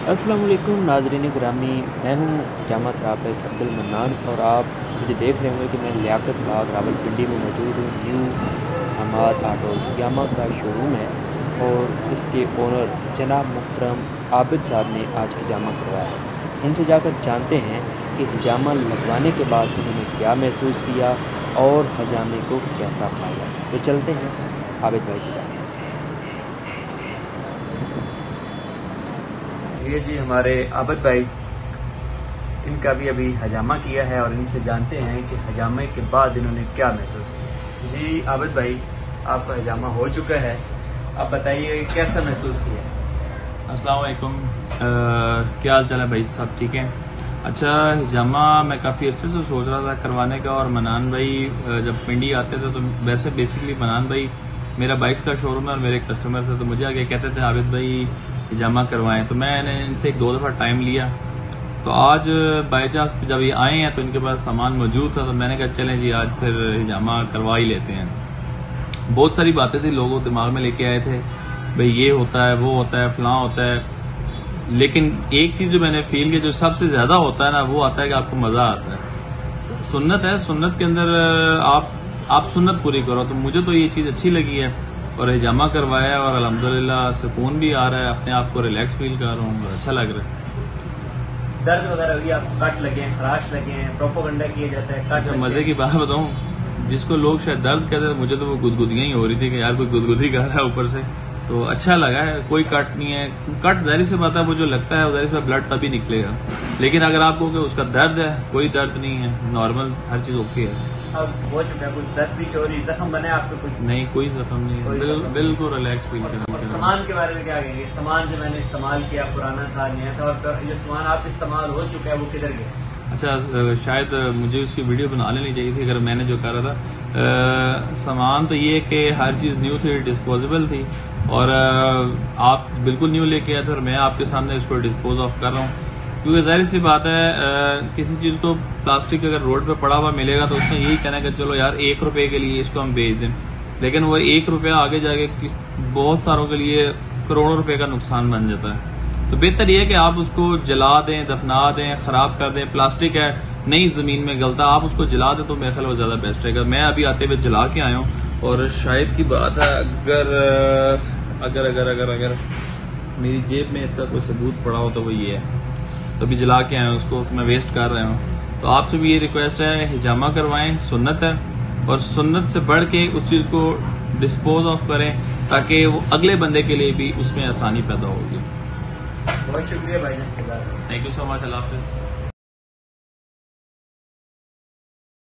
अस्सलाम वालेकुम नाज़रीन ग्रामी, मैं हूँ जामा थेरापिस्ट अब्दुल मन्नान और आप मुझे देख रहे होंगे कि मैं लियाकत बाग रावलपिंडी में मौजूद हूँ। न्यू हमाद ऑटो यामा का शोरूम है और इसके ओनर जनाब मुहतरम आबिद साहब ने आज हिजामा करवाया है। उनसे जाकर जानते हैं कि हिजामा लगवाने के बाद उन्होंने क्या महसूस किया और हिजामे को कैसा पाया। तो चलते हैं आबिद भाई की जाने। ये जी हमारे आबिद भाई, इनका भी अभी हजामा किया है और इनसे जानते हैं कि हजामे के बाद इन्होंने क्या महसूस किया। जी आबिद भाई, आपका हजामा हो चुका है, आप बताइए कैसा महसूस किया। अस्सलाम वालेकुम, क्या हाल चाल है भाई, सब ठीक है। अच्छा, हिजामा मैं काफ़ी अर्से से सोच रहा था करवाने का, और मनान भाई जब पिंडी आते थे तो वैसे बेसिकली मनान भाई मेरा बाइक्स का शोरूम है और मेरे कस्टमर थे, तो मुझे आगे कहते थे आबिद भाई हिजामा करवाएं, तो मैंने इनसे 1-2 दफ़ा टाइम लिया। तो आज बाई चांस जब ये आए हैं तो इनके पास सामान मौजूद था, तो मैंने कहा चलें जी आज फिर हिजामा करवा ही लेते हैं। बहुत सारी बातें थी, लोगों दिमाग में लेके आए थे, भाई ये होता है, वो होता है, फलां होता है, लेकिन एक चीज जो मैंने फील की, जो सबसे ज्यादा होता है ना, वो आता है कि आपको मजा आता है। सुन्नत है, सुन्नत के अंदर आप सुन्नत पूरी करो, तो मुझे तो ये चीज अच्छी लगी है और हिजामा करवाया और अल्हम्दुलिल्लाह सुकून भी आ रहा है, अपने आप को रिलैक्स फील कर रहा हूँ, अच्छा लग रहा है। दर्द वगैरह भी आपको कट लगे हैं, खराश लगे हैं, प्रोपोगंडा किया जाता है। अच्छा, मजे की बात बताऊं, जिसको लोग शायद दर्द कहते हैं, मुझे तो वो गुदगुदियां ही हो रही थी कि यार कोई गुदगुदी कर रहा है ऊपर से, तो अच्छा लगा है। कोई कट नहीं है, कट जाहिर सी बात है वो जो लगता है जाहिर सी बात ब्लड तभी निकलेगा, लेकिन अगर आपको कि उसका दर्द है, कोई दर्द नहीं है, नॉर्मल हर चीज ओके है। अब वो जो है कुछ दर्द भी हो रही, जख्म बने आपको कुछ नहीं, कोई जख्म नहीं है, बिल्कुल रिलैक्स फील कर। और सामान के बारे में क्या कहेंगे? सामान जो मैंने इस्तेमाल किया पुराना था, नया था, और जो सामान आप इस्तेमाल हो चुका है वो किधर गया? अच्छा, शायद मुझे उसकी वीडियो बना लेनी चाहिए थी, अगर मैंने जो करा था। सामान तो ये कि हर चीज न्यू थी, डिस्पोजेबल थी, और आप बिल्कुल न्यू लेके आए थे और मैं आपके सामने इसको डिस्पोज ऑफ कर रहा हूँ, क्योंकि जाहिर सी बात है किसी चीज को प्लास्टिक अगर रोड पे पड़ा हुआ मिलेगा तो उसमें यही कहना कि चलो यार 1 रुपए के लिए इसको हम बेच दें, लेकिन वो 1 रुपया आगे जाके बहुत सारों के लिए करोड़ों रुपए का नुकसान बन जाता है। तो बेहतर ये है कि आप उसको जला दें, दफना दें, खराब कर दें। प्लास्टिक है, नहीं जमीन में गलता, आप उसको जला दें तो मेरे ख्याल वो ज्यादा बेस्ट रहेगा। मैं अभी आते हुए जला के आया हूँ, और शायद की बात है अगर अगर अगर अगर अगर मेरी जेब में इसका कोई सबूत पड़ा हो तो वो ये है, तो अभी जला के आया हूँ उसको, तो मैं वेस्ट कर रहा हूँ। तो आपसे भी ये रिक्वेस्ट है, हिजामा करवाएं, सुन्नत है, और सुन्नत से बढ़ के उस चीज को डिस्पोज ऑफ करें ताकि वो अगले बंदे के लिए भी उसमें आसानी पैदा होगी। बहुत शुक्रिया भाई, thank you so much, Allah Hafiz.